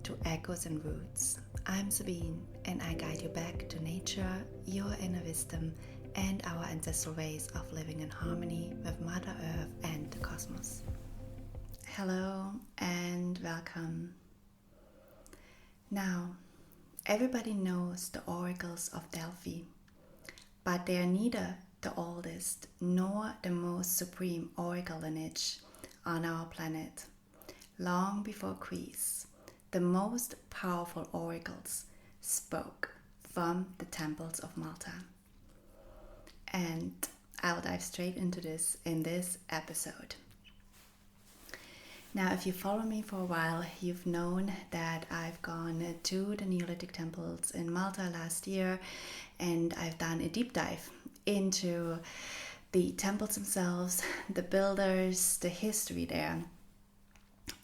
to Echoes and Roots. I'm Sabine and I guide you back to nature, your inner wisdom, and our ancestral ways of living in harmony with Mother Earth and the cosmos. Hello and welcome. Now, everybody knows the Oracles of Delphi, but they are neither the oldest nor the most supreme oracle lineage on our planet. Long before Greece, the most powerful oracles spoke from the temples of Malta. And I'll dive straight into this in this episode. Now, if you follow me for a while, you've known that I've gone to the Neolithic temples in Malta last year, and I've done a deep dive into the temples themselves, the builders, the history there.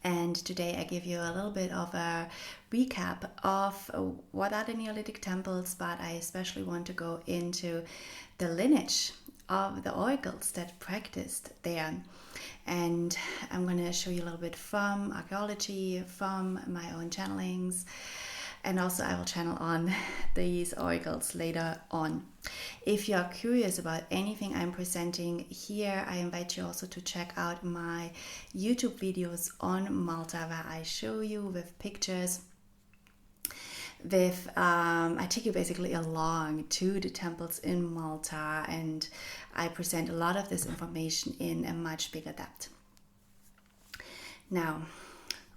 And today I give you a little bit of a recap of what are the Neolithic temples, but I especially want to go into the lineage of the oracles that practiced there. And I'm going to show you a little bit from archaeology, from my own channelings, and also I will channel on these oracles later on. If you are curious about anything I'm presenting here, I invite you also to check out my YouTube videos on Malta, where I show you with pictures, I take you basically along to the temples in Malta, and I present a lot of this information in a much bigger depth. Now,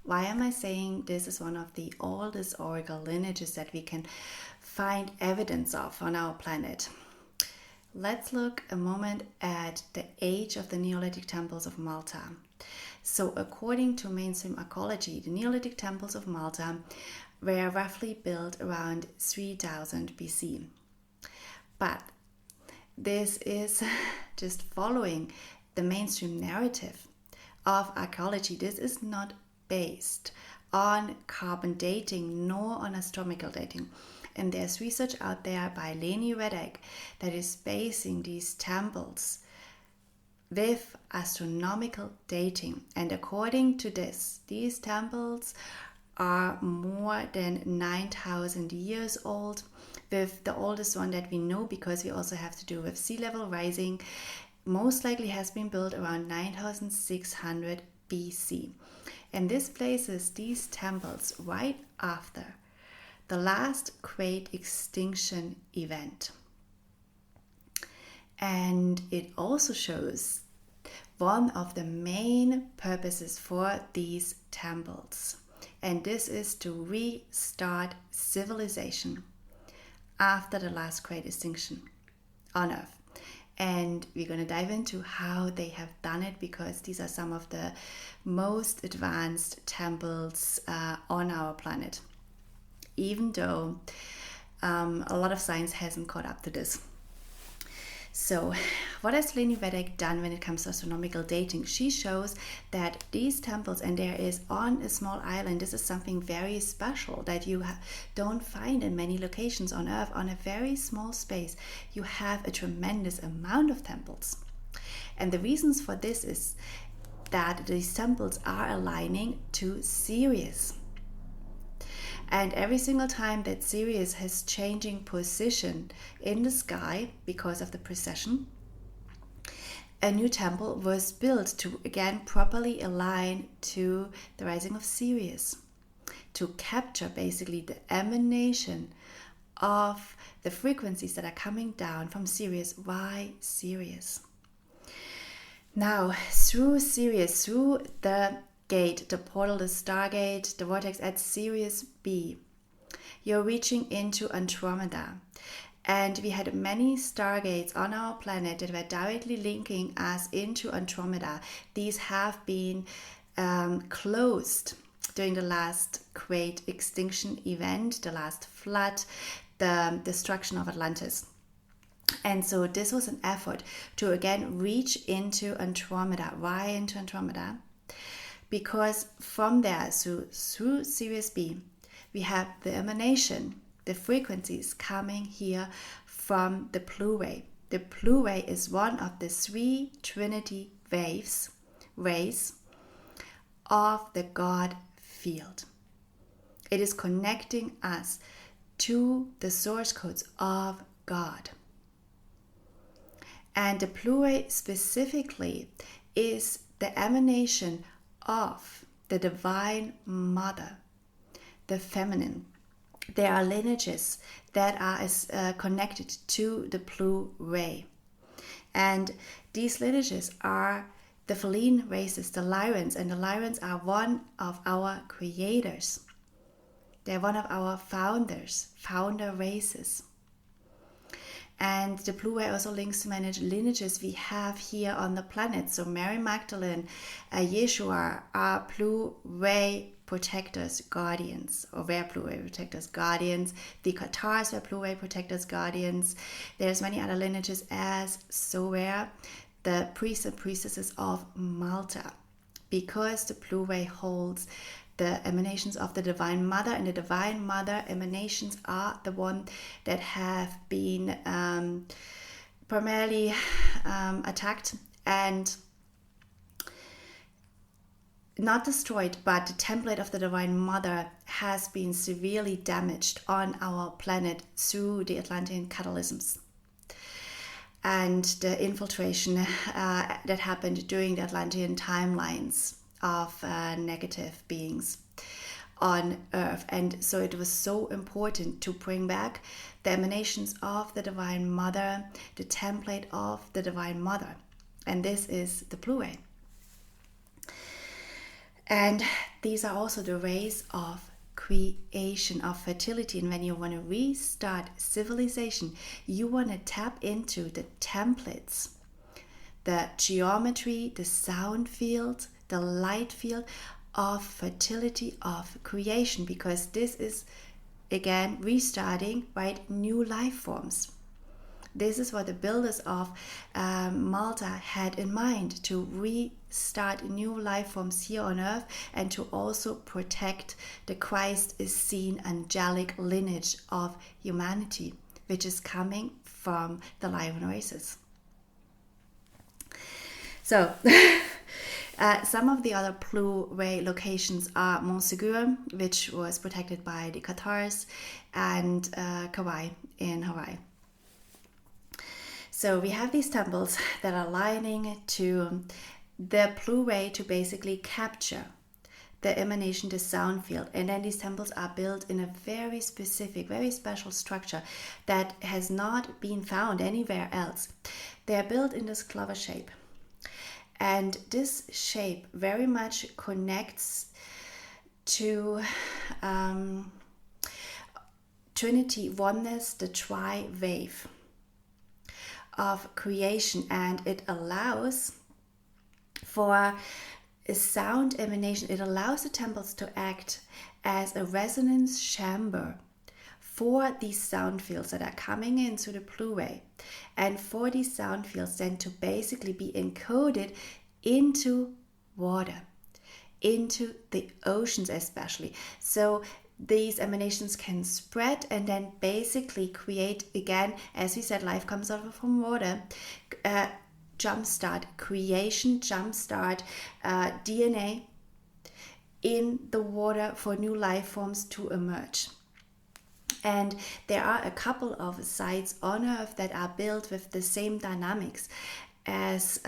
why am I saying this is one of the oldest oracle lineages that we can find evidence of on our planet? Let's look a moment at the age of the Neolithic temples of Malta. So according to mainstream archaeology, the Neolithic temples of Malta were roughly built around 3000 BC. But this is just following the mainstream narrative of archaeology. This is not based on carbon dating nor on astronomical dating. And there's research out there by Neolithic that is basing these temples with astronomical dating. And according to this, these temples are more than 9,000 years old, with the oldest one that we know, because we also have to do with sea level rising, most likely has been built around 9,600 BC. And this places these temples right after the last great extinction event. And it also shows one of the main purposes for these temples. And this is to restart civilization after the last great extinction on Earth. And we're going to dive into how they have done it, because these are some of the most advanced temples on our planet, even though a lot of science hasn't caught up to this. So what has Neolithic done when it comes to astronomical dating? She shows that these temples, and there is on a small island, this is something very special that you don't find in many locations on Earth. On a very small space, you have a tremendous amount of temples. And the reasons for this is that these temples are aligning to Sirius. And every single time that Sirius has changing position in the sky because of the precession, a new temple was built to again properly align to the rising of Sirius, to capture basically the emanation of the frequencies that are coming down from Sirius. Why Sirius? Now, through Sirius, through the gate, the portal, the stargate, the vortex at Sirius B, you're reaching into Andromeda. And we had many stargates on our planet that were directly linking us into Andromeda. These have been closed during the last great extinction event, the last flood, the destruction of Atlantis. And so this was an effort to again reach into Andromeda. Why into Andromeda? Because from there, through Sirius B, we have the emanation, the frequencies coming here from the blue ray. The blue ray is one of the three Trinity rays of the God field. It is connecting us to the source codes of God. And the blue ray specifically is the emanation of the Divine Mother, the feminine. There are lineages that are connected to the blue ray. And these lineages are the feline races, the Lyrans, and the Lyrans are one of our creators. They're one of our founder races. And the blue ray also links to many lineages we have here on the planet. So Mary Magdalene, Yeshua are blue ray protectors, guardians, or were blue ray protectors, guardians. The Cathars were blue ray protectors, guardians. There's many other lineages, as so were the priests and priestesses of Malta, because the blue ray holds the emanations of the Divine Mother, and the Divine Mother emanations are the one that have been primarily attacked and not destroyed, but the template of the Divine Mother has been severely damaged on our planet through the Atlantean catalysms and the infiltration that happened during the Atlantean timelines of negative beings on Earth. And so it was so important to bring back the emanations of the Divine Mother, the template of the Divine Mother. And this is the blue ray. And these are also the rays of creation, of fertility. And when you want to restart civilization, you want to tap into the templates, the geometry, the sound field, the light field of fertility, of creation, because this is, again, restarting, right, new life forms. This is what the builders of Malta had in mind, to restart new life forms here on Earth, and to also protect the Christ is seen angelic lineage of humanity, which is coming from the Lyran races. So, some of the other blue ray locations are Montsegur, which was protected by the Cathars, and Kauai in Hawaii. So we have these temples that are lining to the blue ray to basically capture the emanation, the sound field. And then these temples are built in a very specific, very special structure that has not been found anywhere else. They are built in this clover shape. And this shape very much connects to Trinity, oneness, the tri-wave of creation, and it allows for a sound emanation. It allows the temples to act as a resonance chamber for these sound fields that are coming in through the blue ray, and for these sound fields then to basically be encoded into water, into the oceans especially. So these emanations can spread and then basically create, again, as we said, life comes out from water, jumpstart creation, jumpstart DNA in the water for new life forms to emerge. And there are a couple of sites on Earth that are built with the same dynamics as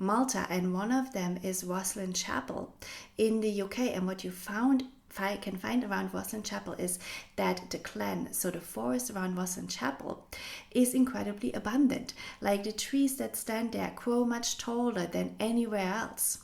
Malta, and one of them is Rosslyn Chapel in the UK. And what you can find around Rosslyn Chapel is that the glen, so the forest around Rosslyn Chapel, is incredibly abundant. Like the trees that stand there grow much taller than anywhere else.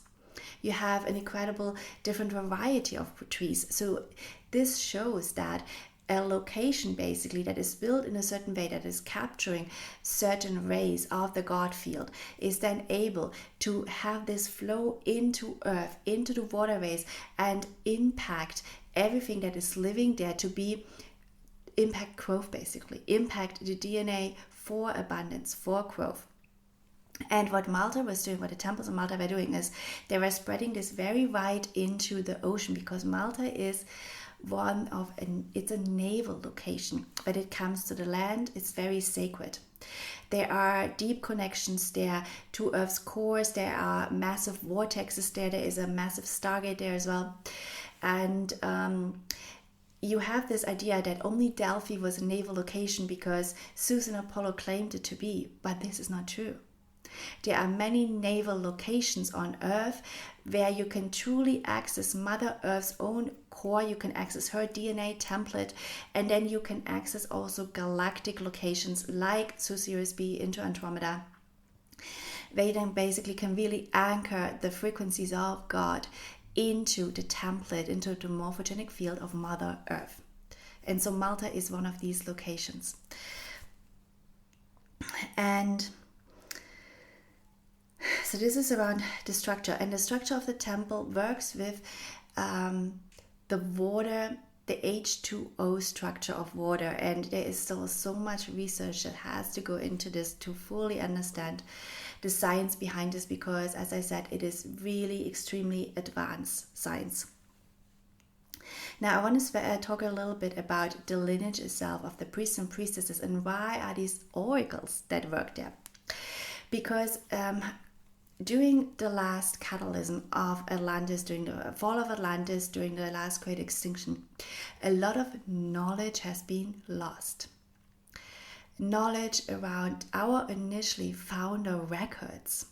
You have an incredible different variety of trees. So this shows that a location basically that is built in a certain way, that is capturing certain rays of the God field, is then able to have this flow into Earth, into the waterways, and impact everything that is living there, to be impact growth, basically impact the DNA for abundance, for growth. And what Malta was doing, what the temples of Malta were doing, is they were spreading this very wide into the ocean, because Malta is it's a naval location. When it comes to the land, it's very sacred. There are deep connections there to Earth's cores. There are massive vortexes there. There is a massive stargate there as well. And you have this idea that only Delphi was a naval location because Zeus and Apollo claimed it to be, but this is not true. There are many naval locations on Earth where you can truly access Mother Earth's own core, you can access her DNA template, and then you can access also galactic locations like Sirius B into Andromeda, where you then basically can really anchor the frequencies of God into the template, into the morphogenic field of Mother Earth. And so Malta is one of these locations. And so this is around the structure, and the structure of the temple works with the water, the H2O structure of water, and there is still so much research that has to go into this to fully understand the science behind this, because as I said, it is really extremely advanced science. Now I want to talk a little bit about the lineage itself of the priests and priestesses, and why are these oracles that work there. Because during the last catalysm of Atlantis, during the fall of Atlantis, during the last great extinction, a lot of knowledge has been lost. Knowledge around our initially founder records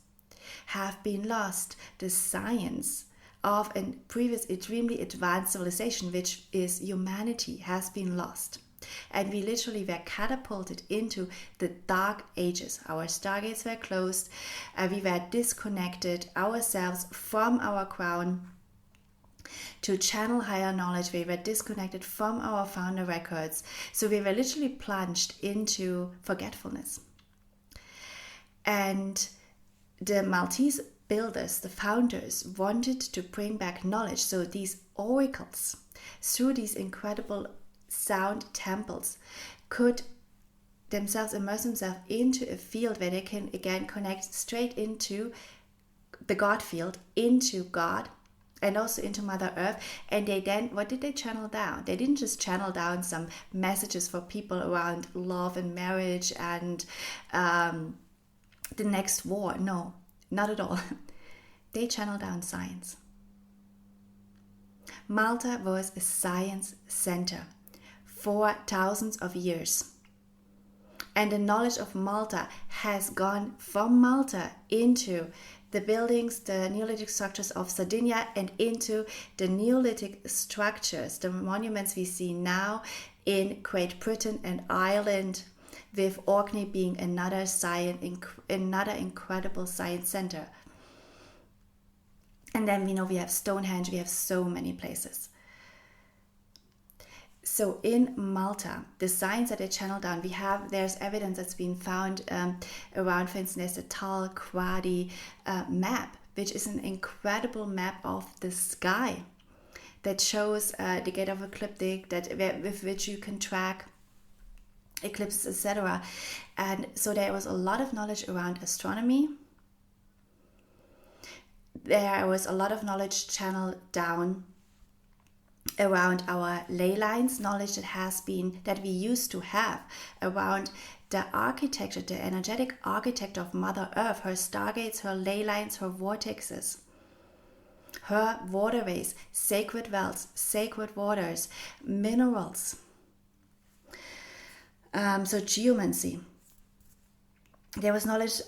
have been lost. The science of a previous extremely advanced civilization, which is humanity, has been lost. And we literally were catapulted into the dark ages. Our stargates were closed. We were disconnected ourselves from our crown to channel higher knowledge. We were disconnected from our founder records. So we were literally plunged into forgetfulness. And the Maltese builders, the founders, wanted to bring back knowledge. So these oracles, through these incredible sound temples, could themselves immerse themselves into a field where they can again connect straight into the God field, into God, and also into Mother Earth. And they then, what did they channel down? They didn't just channel down some messages for people around love and marriage and the next war. No, not at all. They channeled down science. Malta was a science center for thousands of years. And the knowledge of Malta has gone from Malta into the buildings, the Neolithic structures of Sardinia, and into the Neolithic structures, the monuments we see now in Great Britain and Ireland, with Orkney being another incredible science center. And then we have Stonehenge, we have so many places. So in Malta, the science that they channel down, there's evidence that's been found around, for instance, the Tal Quadi map, which is an incredible map of the sky that shows the gate of ecliptic, with which you can track eclipses, etc. And so there was a lot of knowledge around astronomy. There was a lot of knowledge channeled down around our ley lines, knowledge that we used to have around the architecture, the energetic architecture of Mother Earth, her stargates, her ley lines, her vortexes, her waterways, sacred wells, sacred waters, minerals. So geomancy. There was knowledge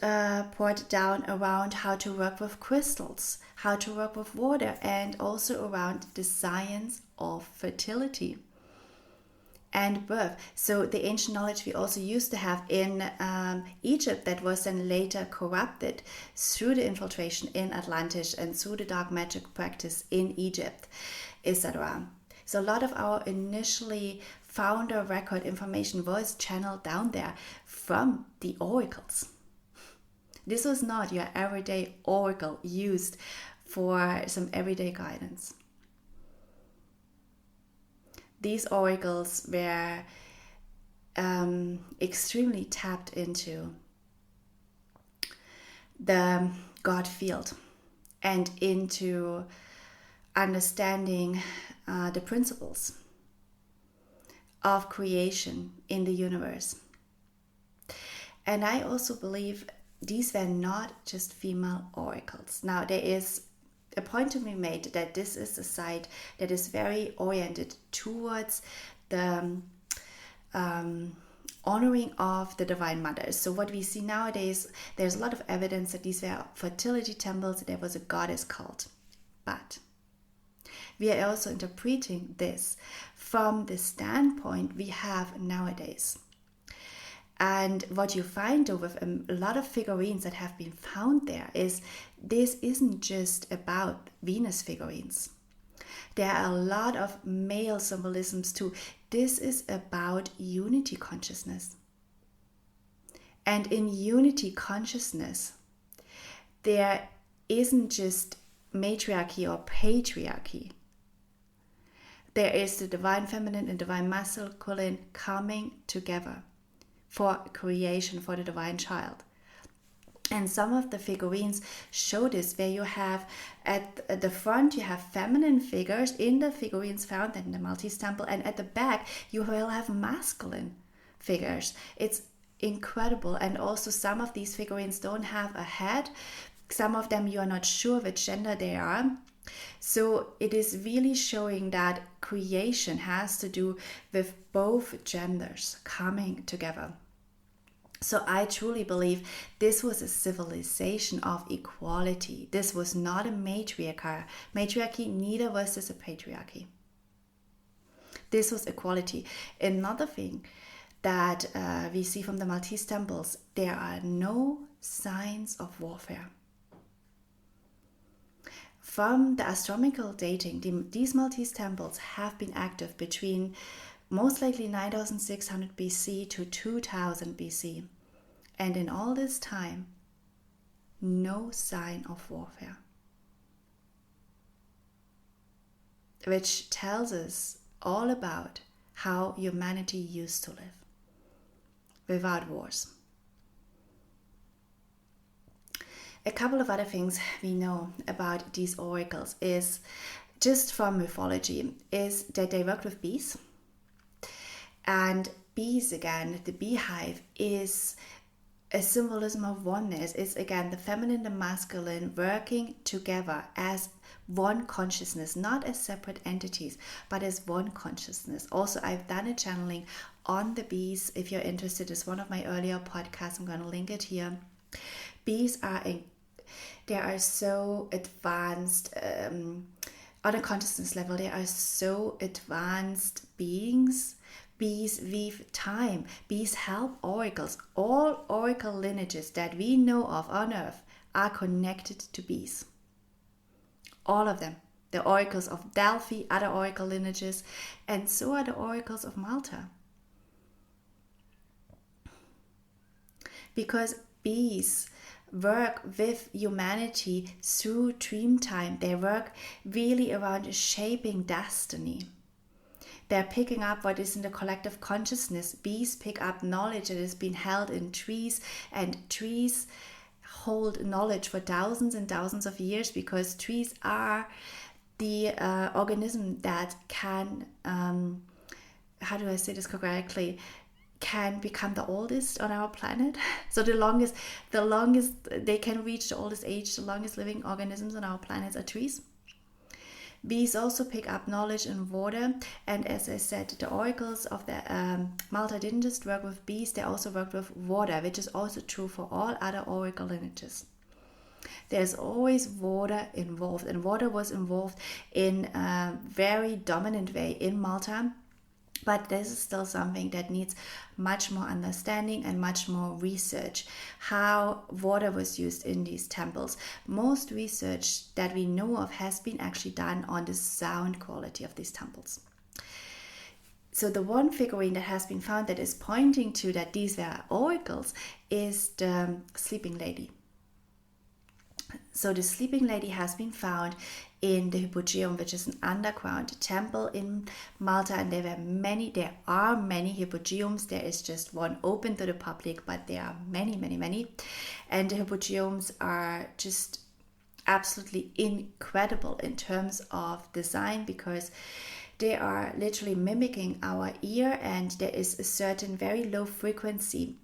poured down around how to work with crystals, how to work with water, and also around the science of fertility and birth. So the ancient knowledge we also used to have in Egypt, that was then later corrupted through the infiltration in Atlantis and through the dark magic practice in Egypt, etc. So a lot of our initially founder record information was channeled down there from the oracles. This was not your everyday oracle used for some everyday guidance. These oracles were extremely tapped into the God field and into understanding the principles of creation in the universe. And I also believe these were not just female oracles. Now there is a point to be made that this is a site that is very oriented towards the honoring of the Divine Mother. So what we see nowadays, there's a lot of evidence that these were fertility temples, there was a goddess cult. But we are also interpreting this from the standpoint we have nowadays. And what you find though with a lot of figurines that have been found there is this isn't just about Venus figurines. There are a lot of male symbolisms too. This is about unity consciousness. And in unity consciousness, there isn't just matriarchy or patriarchy. There is the divine feminine and divine masculine coming together for creation, for the divine child. And some of the figurines show this, where you have at the front you have feminine figures in the figurines found in the Maltese temple, and at the back you will have masculine figures. It's incredible. And also some of these figurines don't have a head. Some of them you are not sure which gender they are. So it is really showing that creation has to do with both genders coming together. So I truly believe this was a civilization of equality. This was not a matriarchy, neither was this a patriarchy. This was equality. Another thing that we see from the Maltese temples, there are no signs of warfare. From the astronomical dating, these Maltese temples have been active between most likely 9600 BC to 2000 BC. And in all this time, no sign of warfare. Which tells us all about how humanity used to live without wars. A couple of other things we know about these oracles is, just from mythology, is that they worked with bees. And bees, again, the beehive is a symbolism of oneness. It's again the feminine and the masculine working together as one consciousness, not as separate entities, but as one consciousness. Also, I've done a channeling on the bees. If you're interested, it's one of my earlier podcasts. I'm going to link it here. Bees they are so advanced on a consciousness level. They are so advanced beings. Bees weave time. Bees help oracles. All oracle lineages that we know of on Earth are connected to bees. All of them. The oracles of Delphi, other oracle lineages, and so are the oracles of Malta. Because bees work with humanity through dream time. They work really around shaping destiny. They're picking up what is in the collective consciousness. Bees pick up knowledge that has been held in trees, and trees hold knowledge for thousands and thousands of years, because trees are the organism that can, how do I say this correctly, can become the oldest on our planet. So the longest they can reach the oldest age, the longest living organisms on our planet are trees. Bees also pick up knowledge in water, and as I said, the oracles of the Malta didn't just work with bees, they also worked with water, which is also true for all other oracle lineages. There's always water involved, and water was involved in a very dominant way in Malta. But this is still something that needs much more understanding and much more research, how water was used in these temples. Most research that we know of has been actually done on the sound quality of these temples. So the one figurine that has been found that is pointing to that these were oracles is the sleeping lady. So the sleeping lady has been found in the Hypogeum, which is an underground temple in Malta, and there are many Hypogeums. There is just one open to the public, but there are many. And the Hypogeums are just absolutely incredible in terms of design, because they are literally mimicking our ear, and there is a certain very low frequency,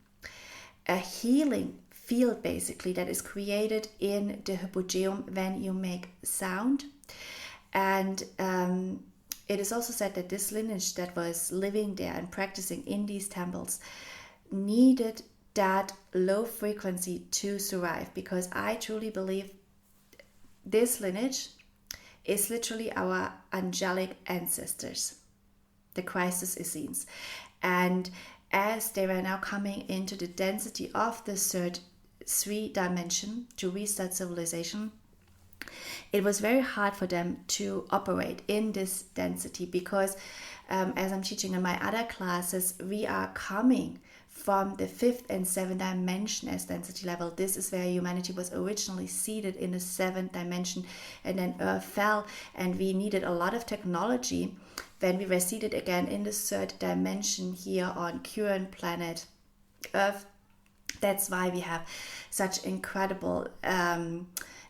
a healing field basically that is created in the hypogeum when you make sound. And it is also said that this lineage that was living there and practicing in these temples needed that low frequency to survive, because I truly believe this lineage is literally our angelic ancestors, the Christus Essenes. And as they were now coming into the density of the third 3 dimension to restart civilization, it was very hard for them to operate in this density, because as I'm teaching in my other classes, we are coming from the 5th and 7th dimension as density level. This is where humanity was originally seated, in the 7th dimension, and then Earth fell, and we needed a lot of technology when we were seated again in the 3rd dimension here on current planet Earth. That's why we have such incredible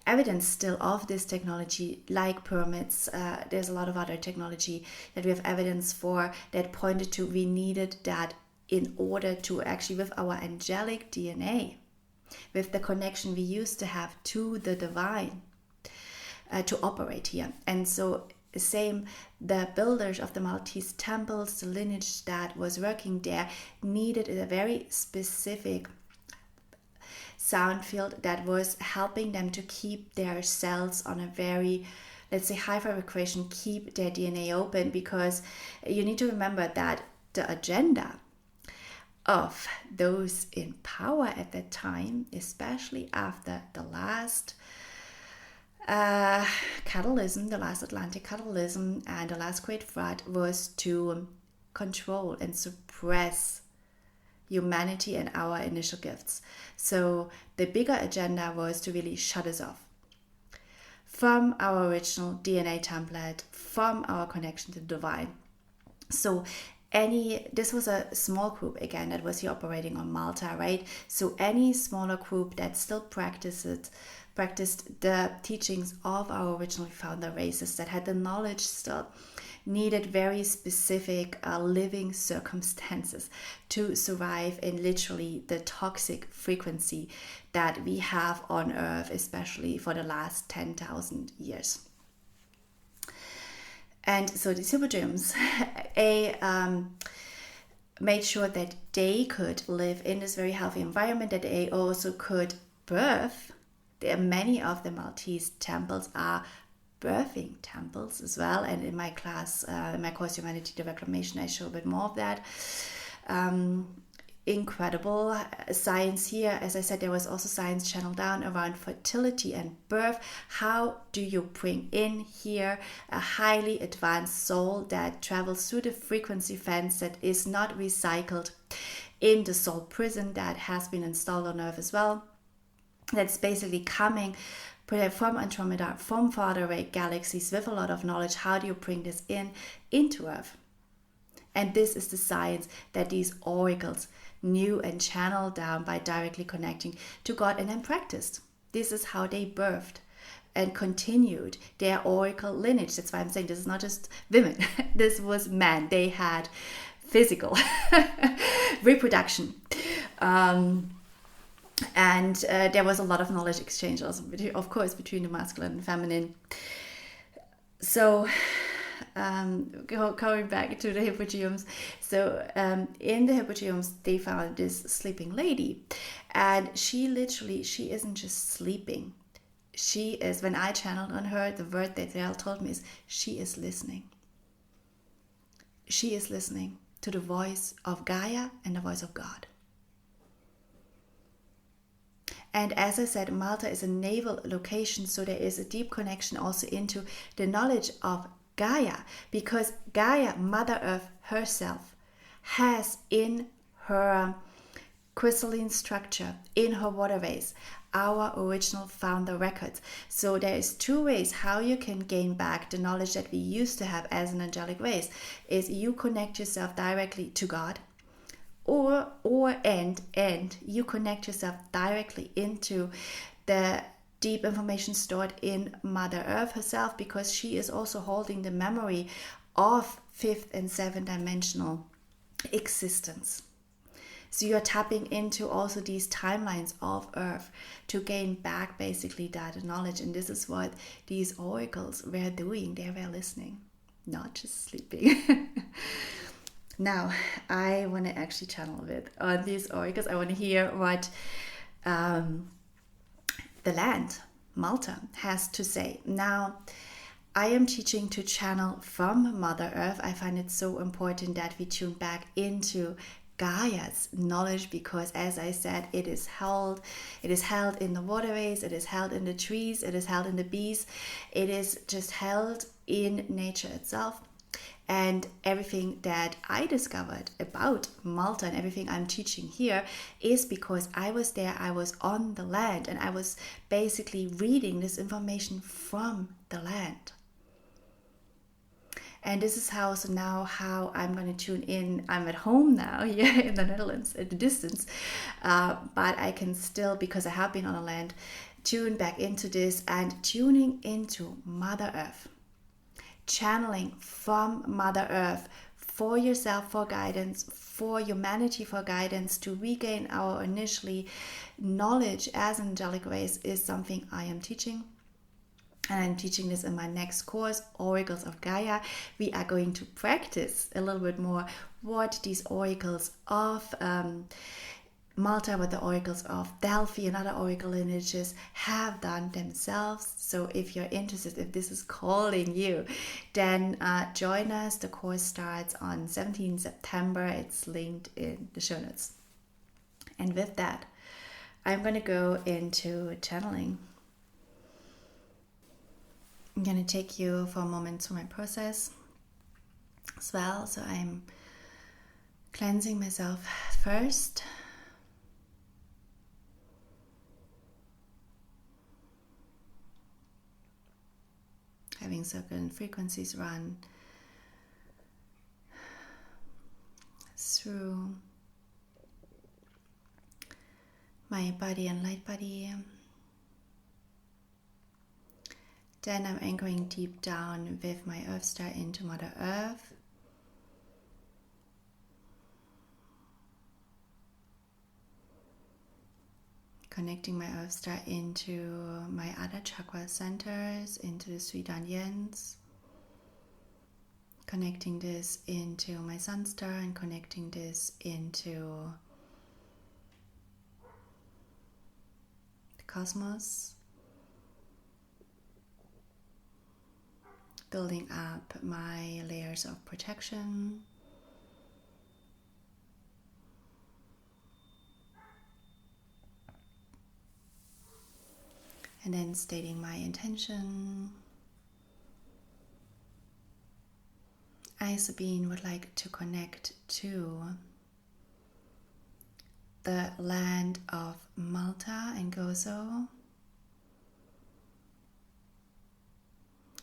evidence still of this technology, like pyramids. There's a lot of other technology that we have evidence for that pointed to we needed that in order to actually, with our angelic DNA, with the connection we used to have to the divine, to operate here. And so same, the builders of the Maltese temples, the lineage that was working there, needed a very specific sound field that was helping them to keep their cells on a very, let's say, high vibration, keep their DNA open, because you need to remember that the agenda of those in power at that time, especially after the last catalysm, the last Atlantic catalysm and the last great flood, was to control and suppress humanity and our initial gifts. So the bigger agenda was to really shut us off from our original DNA template, from our connection to the divine. So this was a small group again that was here operating on Malta, right? So any smaller group that still practiced the teachings of our original founder races, that had the knowledge still, needed very specific living circumstances to survive in literally the toxic frequency that we have on Earth, especially for the last 10,000 years. And so these hypogeums made sure that they could live in this very healthy environment, that they also could birth. Many of the Maltese temples are birthing temples as well. And in my class, in my course Humanity the Reclamation, I show a bit more of that. Incredible science here. As I said, there was also science channeled down around fertility and birth. How do you bring in here a highly advanced soul that travels through the frequency fence that is not recycled in the soul prison that has been installed on Earth as well? That's basically coming from Andromeda, from faraway galaxies with a lot of knowledge. How do you bring this into Earth? And this is the science that these oracles knew and channeled down by directly connecting to God and then practiced. This is how they birthed and continued their oracle lineage. That's why I'm saying this is not just women. This was men. They had physical reproduction. And there was a lot of knowledge exchange also, of course, between the masculine and feminine. So going back to the hypogeums. So in the hypogeums, they found this sleeping lady, and she isn't just sleeping. She is, when I channeled on her, the word that they all told me is she is listening. She is listening to the voice of Gaia and the voice of God. And as I said, Malta is a naval location, so there is a deep connection also into the knowledge of Gaia, because Gaia, Mother Earth herself, has in her crystalline structure, in her waterways, our original founder records. So there is 2 ways how you can gain back the knowledge that we used to have as an angelic race, is you connect yourself directly to God, or you connect yourself directly into the deep information stored in Mother Earth herself, because she is also holding the memory of 5th and 7th dimensional existence. So you're tapping into also these timelines of Earth to gain back basically that knowledge. And this is what these oracles were doing. They were listening, not just sleeping. Now, I want to actually channel a bit on these oracles. I want to hear what the land, Malta, has to say. Now, I am teaching to channel from Mother Earth. I find it so important that we tune back into Gaia's knowledge, because as I said, it is held in the waterways, it is held in the trees, it is held in the bees, it is just held in nature itself. And everything that I discovered about Malta and everything I'm teaching here is because I was there, I was on the land, and I was basically reading this information from the land. And this is how I'm going to tune in. I'm at home now, here in the Netherlands, at a distance. But I can still, because I have been on the land, tune back into this and tuning into Mother Earth. Channeling from Mother Earth for yourself, for guidance, for humanity, for guidance, to regain our initially knowledge as angelic race is something I am teaching. And I'm teaching this in my next course, Oracles of Gaia. We are going to practice a little bit more what these oracles of Malta, what the oracles of Delphi and other oracle lineages have done themselves. So if you're interested, if this is calling you, then join us. The course starts on 17 September. It's linked in the show notes. And with that, I'm going to go into channeling. I'm going to take you for a moment through my process as well. So I'm cleansing myself first. Having certain frequencies run through my body and light body. Then I'm anchoring deep down with my Earth Star into Mother Earth. Connecting my Earth Star into my other chakra centers, into the three Danyens. Connecting this into my Sun Star and connecting this into the cosmos. Building up my layers of protection. And then stating my intention. I, Sabine, would like to connect to the land of Malta and Gozo.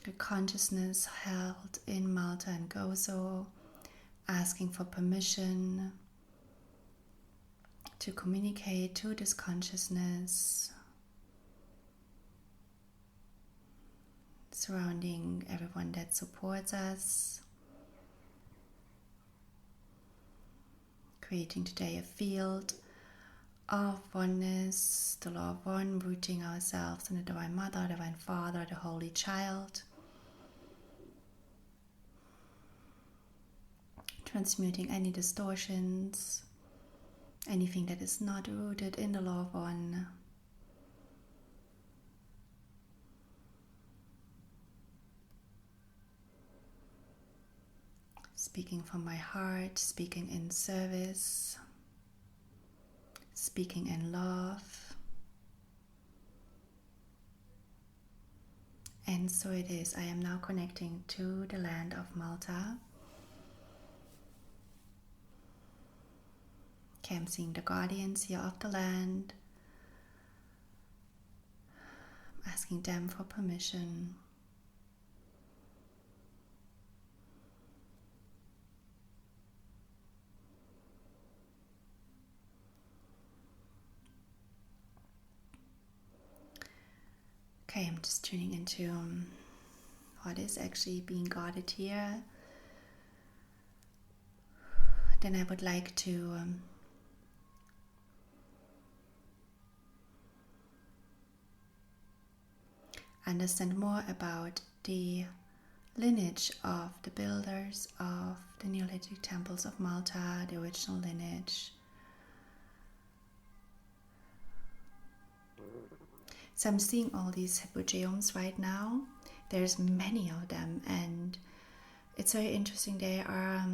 The consciousness held in Malta and Gozo, asking for permission to communicate to this consciousness, surrounding everyone that supports us, creating today a field of oneness, the law of one, rooting ourselves in the Divine Mother, Divine Father, the Holy Child, transmuting any distortions, anything that is not rooted in the law of one. Speaking from my heart, speaking in service, speaking in love. And so it is. I am now connecting to the land of Malta. Okay, I'm seeing the guardians here of the land. I'm asking them for permission. Okay, I'm just tuning into what is actually being guarded here. Then I would like to understand more about the lineage of the builders of the Neolithic temples of Malta, the original lineage. So I'm seeing all these hypogeums right now. There's many of them, and it's very interesting. They are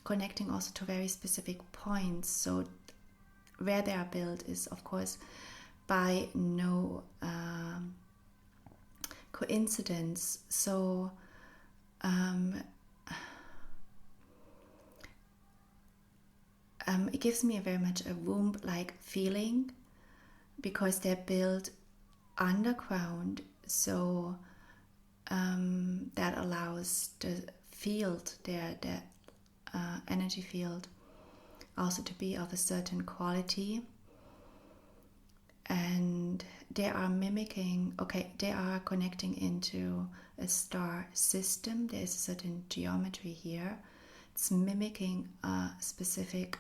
connecting also to very specific points. So where they are built is, of course, by no coincidence. So it gives me very much a womb-like feeling, because they're built underground, so that allows the field, their energy field, also to be of a certain quality. And they are mimicking, they are connecting into a star system. There is a certain geometry here. It's mimicking a specific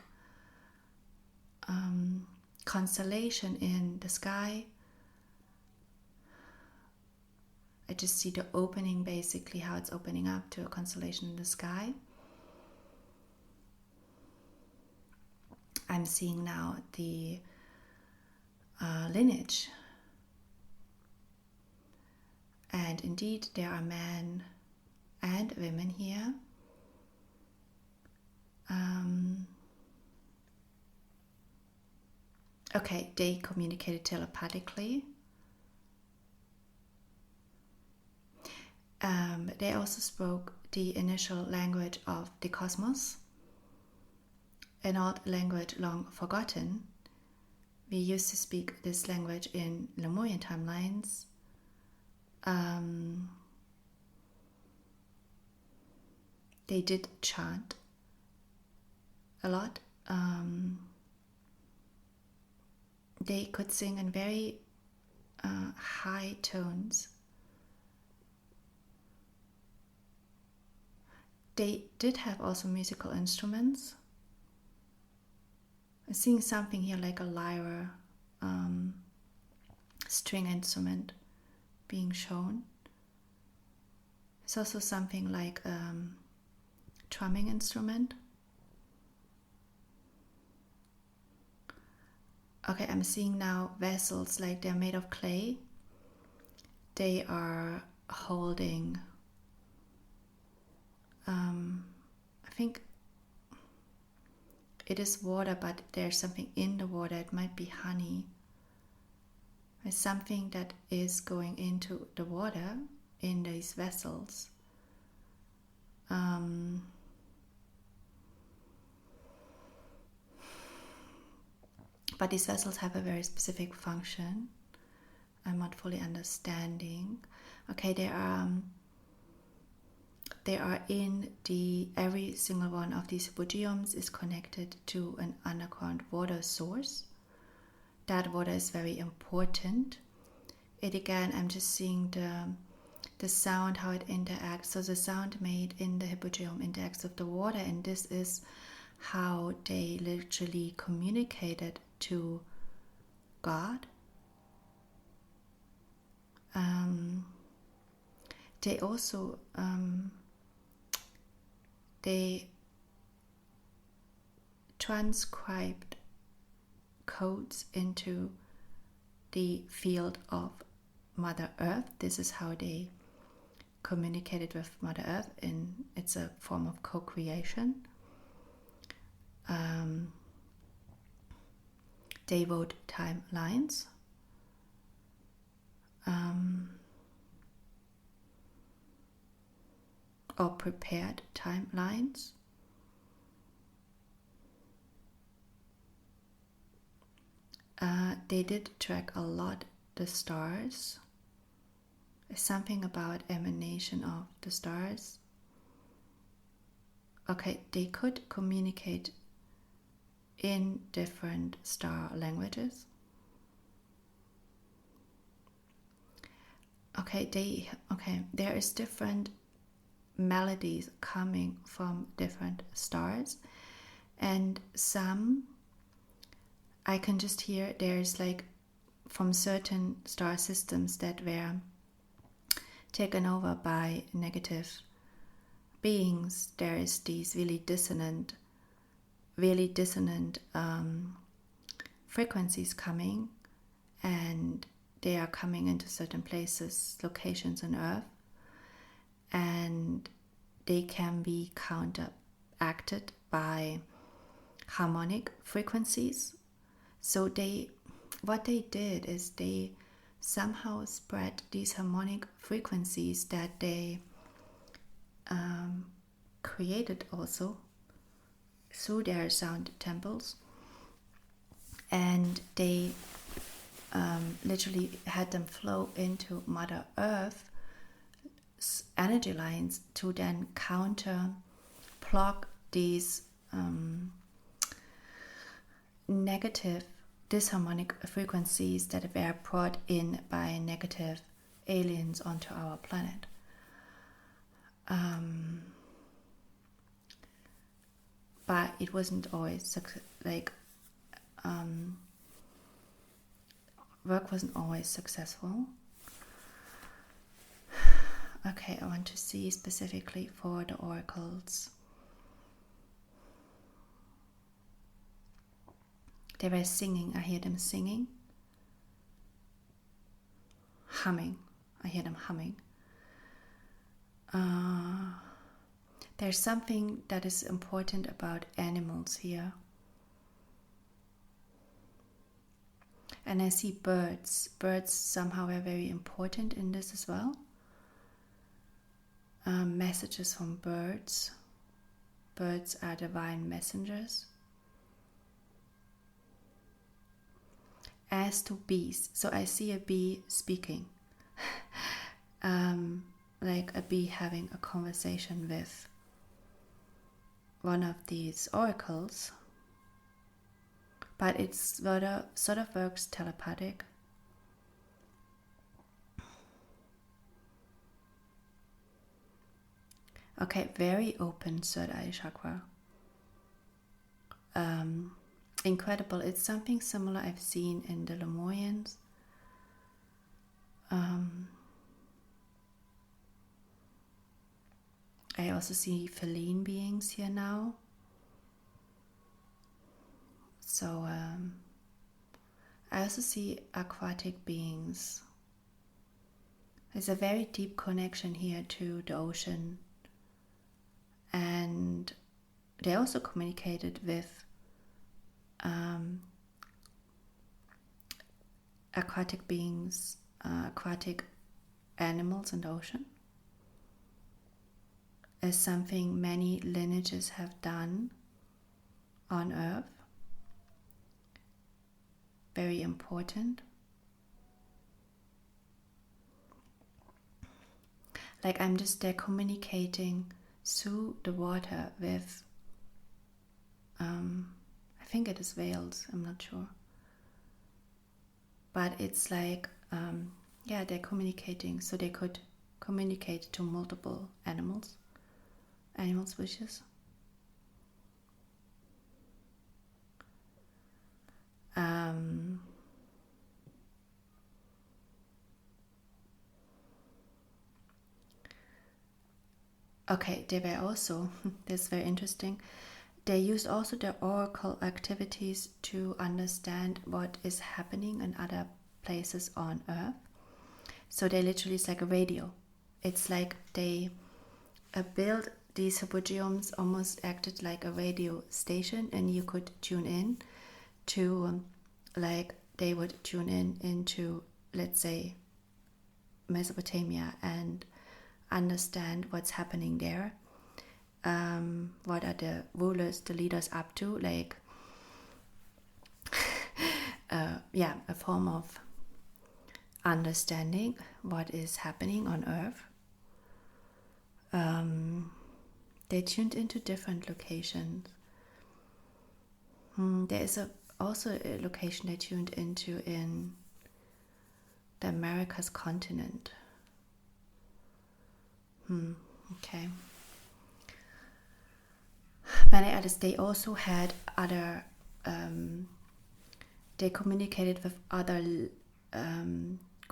constellation in the sky. I just see the opening, basically how it's opening up to a constellation in the sky. I'm seeing now the lineage, and indeed there are men and women here. They communicated telepathically. They also spoke the initial language of the cosmos, an old language long forgotten. We used to speak this language in Lemurian timelines. They did chant a lot. They could sing in very high tones. They did have also musical instruments. I'm seeing something here like a lyre, string instrument being shown. It's also something like a drumming instrument. I'm seeing now vessels, like they're made of clay. They are holding, I think it is water, but there's something in the water. It might be honey. There's something that is going into the water in these vessels. But these vessels have a very specific function. I'm not fully understanding. They are in every single one of these hypogeums is connected to an underground water source. That water is very important. I'm just seeing the sound, how it interacts. So the sound made in the hypogeum interacts with the water, and this is how they literally communicated to God. They also they transcribed codes into the field of Mother Earth. This is how they communicated with Mother Earth, and it's a form of co-creation. They wrote timelines. Or prepared timelines. They did track a lot the stars. Something about emanation of the stars. They could communicate in different star languages. There is different melodies coming from different stars, and some I can just hear. There's like from certain star systems that were taken over by negative beings, there is these really dissonant frequencies coming, and they are coming into certain places, locations on Earth, and they can be counteracted by harmonic frequencies. So what they did is they somehow spread these harmonic frequencies that they created also through their sound temples, and they literally had them flow into Mother Earth's energy lines to then block these negative disharmonic frequencies that were brought in by negative aliens onto our planet. But it wasn't always work wasn't always successful. Okay, I want to see specifically for the oracles. They were singing. I hear them singing. Humming. I hear them humming. There's something that is important about animals here. And I see birds. Birds somehow are very important in this as well. Messages from birds. Birds are divine messengers. As to bees, so I see a bee speaking, like a bee having a conversation with one of these oracles, but it's sort of works telepathic. Okay, very open third eye chakra. Incredible. It's something similar I've seen in the Lemurians. I also see feline beings here now. So I also see aquatic beings. There's a very deep connection here to the ocean, and they also communicated with aquatic beings, aquatic animals in the ocean, is something many lineages have done on Earth. Very important. Like I'm just there communicating through the water with I think it is whales, I'm not sure. But it's like, they're communicating, so they could communicate to multiple animal species. Okay, they were also, that's very interesting, they used also the oracle activities to understand what is happening in other places on Earth. So they literally, it's like a radio. It's like they built these hypogeiums, almost acted like a radio station, and you could tune in to, like they would tune in into, let's say, Mesopotamia and understand what's happening there. What are the rulers, the leaders up to, like a form of understanding what is happening on Earth. They tuned into different locations. There is also a location they tuned into in the Americas continent. Okay. Many others, they also had other, they communicated with other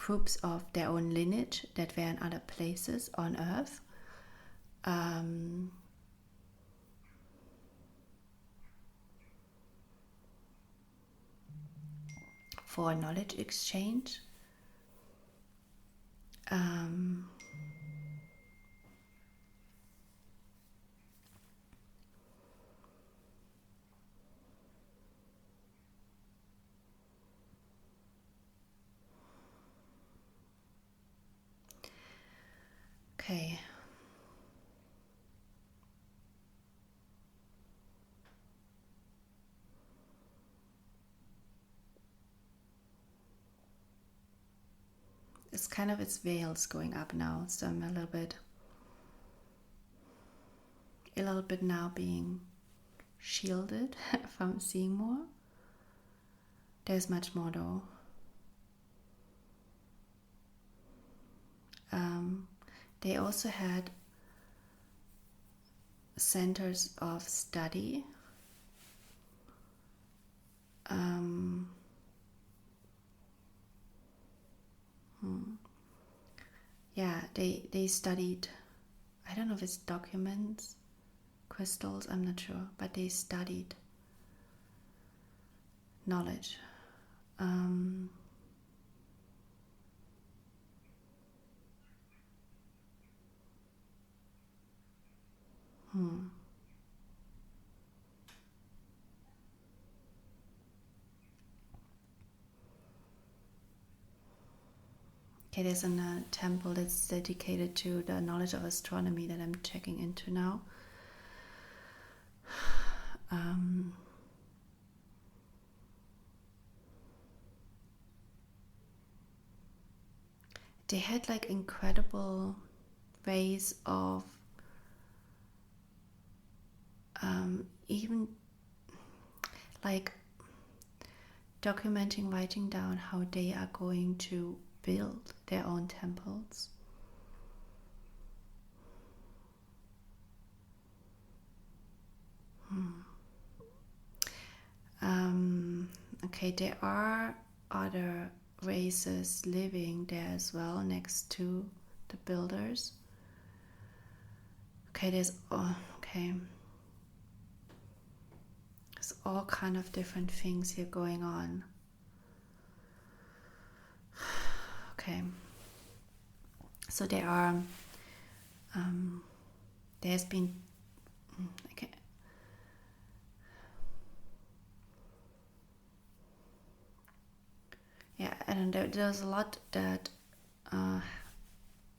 groups of their own lineage that were in other places on Earth. For knowledge exchange. Okay. It's kind of its veils going up now, so I'm a little bit now being shielded from seeing more. There's much more though. They also had centers of study. Yeah, they studied, I don't know if it's documents, crystals, I'm not sure, but they studied knowledge. Okay, there's a temple that's dedicated to the knowledge of astronomy that I'm checking into now. They had like incredible ways of even like documenting, writing down how they are going to build their own temples. Okay, there are other races living there as well next to the builders. Okay, there's all kind of different things here going on. Okay, so there are there's been and there's a lot that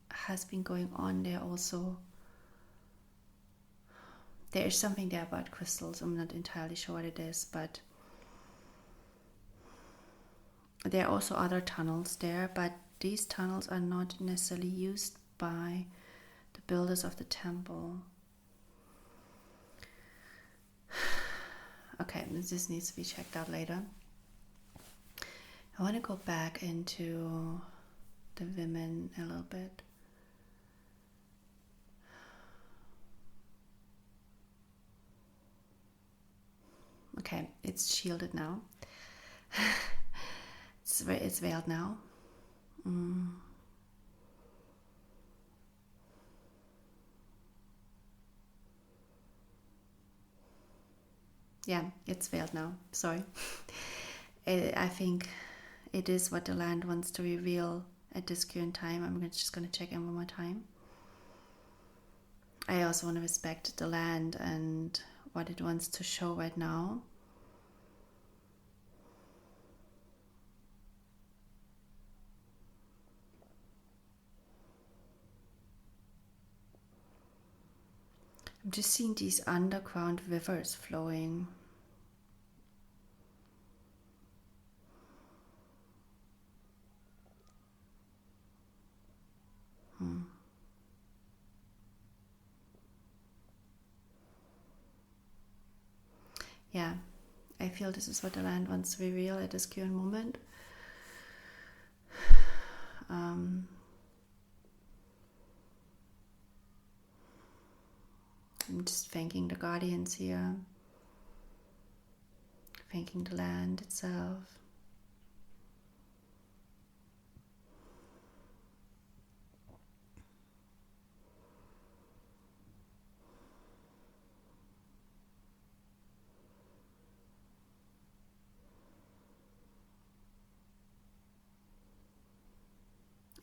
has been going on there also. There is something there about crystals. I'm not entirely sure what it is, but there are also other tunnels there, but these tunnels are not necessarily used by the builders of the temple. Okay, this needs to be checked out later. I want to go back into the women a little bit. Okay, it's shielded now. It's veiled now. Yeah, it's veiled now. Sorry. I think it is what the land wants to reveal at this current time. I'm just going to check in one more time. I also want to respect the land and what it wants to show right now. I'm just seeing these underground rivers flowing. Yeah, I feel this is what the land wants to reveal at this current moment. I'm just thanking the guardians here, thanking the land itself.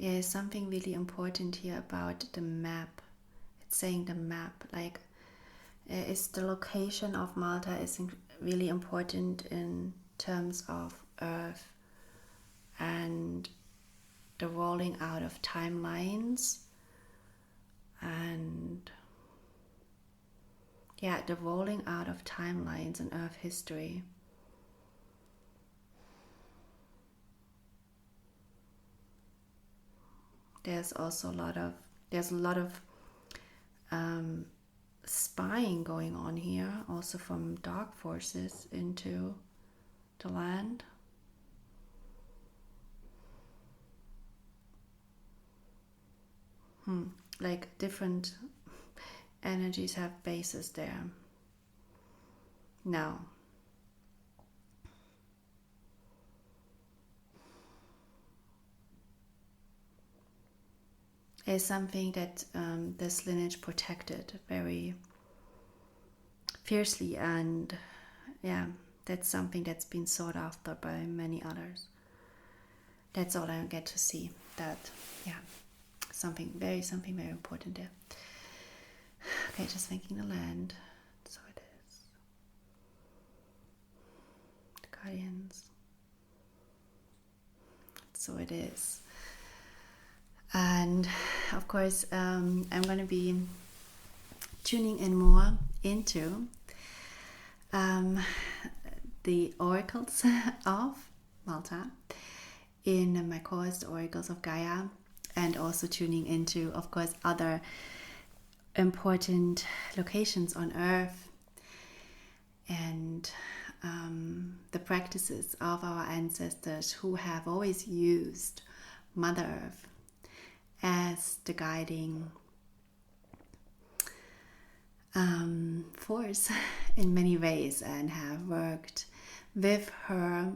There's something really important here about the map. It's saying the map, like is the location of Malta is really important in terms of Earth and the rolling out of timelines, and yeah, the rolling out of timelines in Earth history. There's also a lot of spying going on here, also from dark forces into the land. Like different energies have bases there. Now, is something that this lineage protected very fiercely, and yeah, that's something that's been sought after by many others. That's all I get to see. That, yeah, something very important there. Okay, just thanking the land. So it is. The guardians. So it is. And of course, I'm going to be tuning in more into the Oracles of Malta in my course, the Oracles of Gaia, and also tuning into, of course, other important locations on Earth and the practices of our ancestors who have always used Mother Earth as the guiding force in many ways, and have worked with her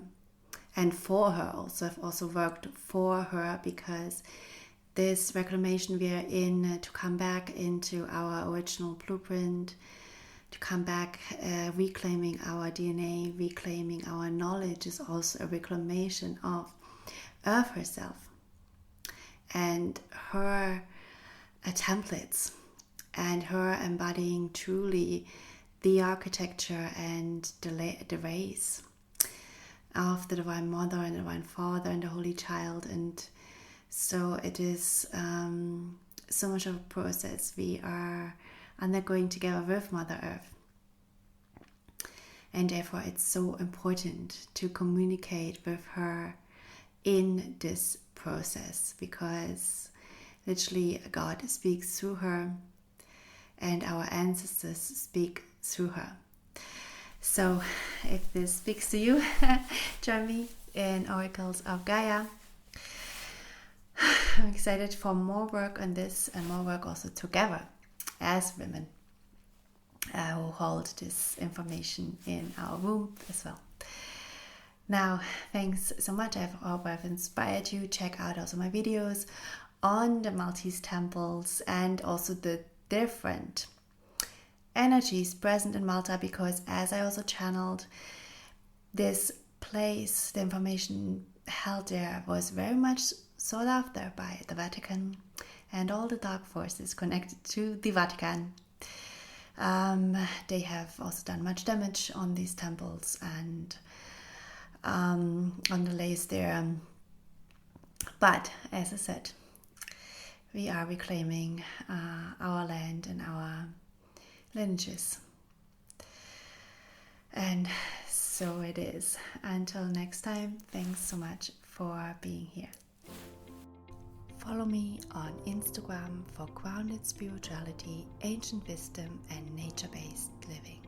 and for her. Also worked for her, because this reclamation we are in, to come back into our original blueprint, to come back reclaiming our DNA, reclaiming our knowledge, is also a reclamation of Earth herself and her templates, and her embodying truly the architecture and the race of the Divine Mother and the Divine Father and the Holy Child. And so it is so much of a process we are undergoing together with Mother Earth. And therefore it's so important to communicate with her in this process, because literally God speaks through her and our ancestors speak through her. So if this speaks to you, join me in Oracles of Gaia. I'm excited for more work on this, and more work also together as women who hold this information in our womb as well. Now, thanks so much. I hope I've inspired you. Check out also my videos on the Maltese temples and also the different energies present in Malta, because as I also channeled this place, the information held there was very much sought after by the Vatican and all the dark forces connected to the Vatican. They have also done much damage on these temples and on the lays there. But as I said, we are reclaiming our land and our lineages. And so it is. Until next time, thanks so much for being here. Follow me on Instagram for grounded spirituality, ancient wisdom, and nature-based living.